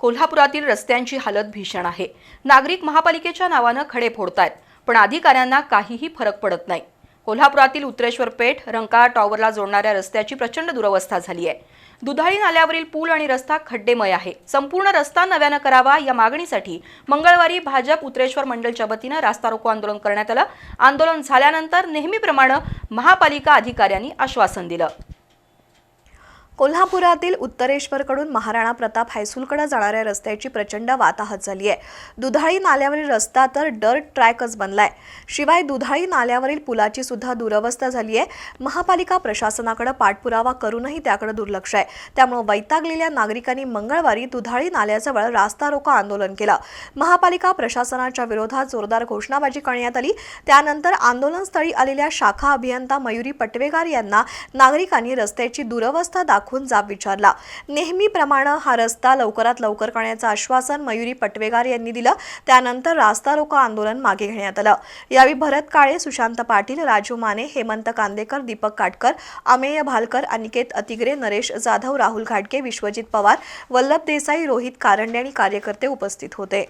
कोल्हापुरातील रस्त्यांची हालत भीषण आहे। नागरिक महापालिकेच्या नावानं खडे फोडतायत, पण अधिकाऱ्यांना काहीही फरक पडत नाही। कोल्हापुरातील उत्तरेश्वर पेठ रंकाळा टॉवरला जोडणाऱ्या रस्त्याची प्रचंड दुरवस्था झाली आहे। दुधाळी नाल्यावरील पूल आणि रस्ता खड्डेमय आहे। संपूर्ण रस्ता नव्यानं करावा या मागणीसाठी मंगळवारी भाजप उत्तरेश्वर मंडलच्या वतीनं रास्ता रोको आंदोलन करण्यात आलं। आंदोलन झाल्यानंतर नेहमीप्रमाणे महापालिका अधिकाऱ्यांनी आश्वासन दिलं। कोल्हापुरातील उत्तरेश्वरकडून महाराणा प्रताप हायस्कूलकडे जाणाऱ्या रस्त्याची प्रचंड वाताहत झाली आहे। दुधाळी नाल्यावरील रस्ता तर डर्ट ट्रॅकच बनलाय। शिवाय दुधाळी नाल्यावरील पुलाची सुद्धा दुरवस्था झाली आहे। महापालिका प्रशासनाकडे पाठपुरावा करूनही त्याकडे दुर्लक्ष आहे। त्यामुळे वैतागलेल्या नागरिकांनी मंगळवारी दुधाळी नाल्याजवळ रास्ता रोको आंदोलन केलं। महापालिका प्रशासनाच्या विरोधात जोरदार घोषणाबाजी करण्यात आली। त्यानंतर आंदोलनस्थळी आलेल्या शाखा अभियंता मयुरी पटवेगार यांना नागरिकांनी रस्त्याची दुरवस्था दाखवून जाब विचारला। नेहमीप्रमाणे हा रस्ता लवकरात लवकर करण्याचं आश्वासन मयुरी पटवेगार यांनी दिलं। त्यानंतर रास्ता रोको आंदोलन मागे घेण्यात आलं। यावेळी भरत काळे, सुशांत पाटील, राजू माने, हेमंत कांदेकर, दीपक काटकर, अमेय भालकर, अनिकेत अतिग्रे, नरेश जाधव, राहुल घाटके, विश्वजित पवार, वल्लभ देसाई, रोहित कारंडे आणि कार्यकर्ते उपस्थित होते।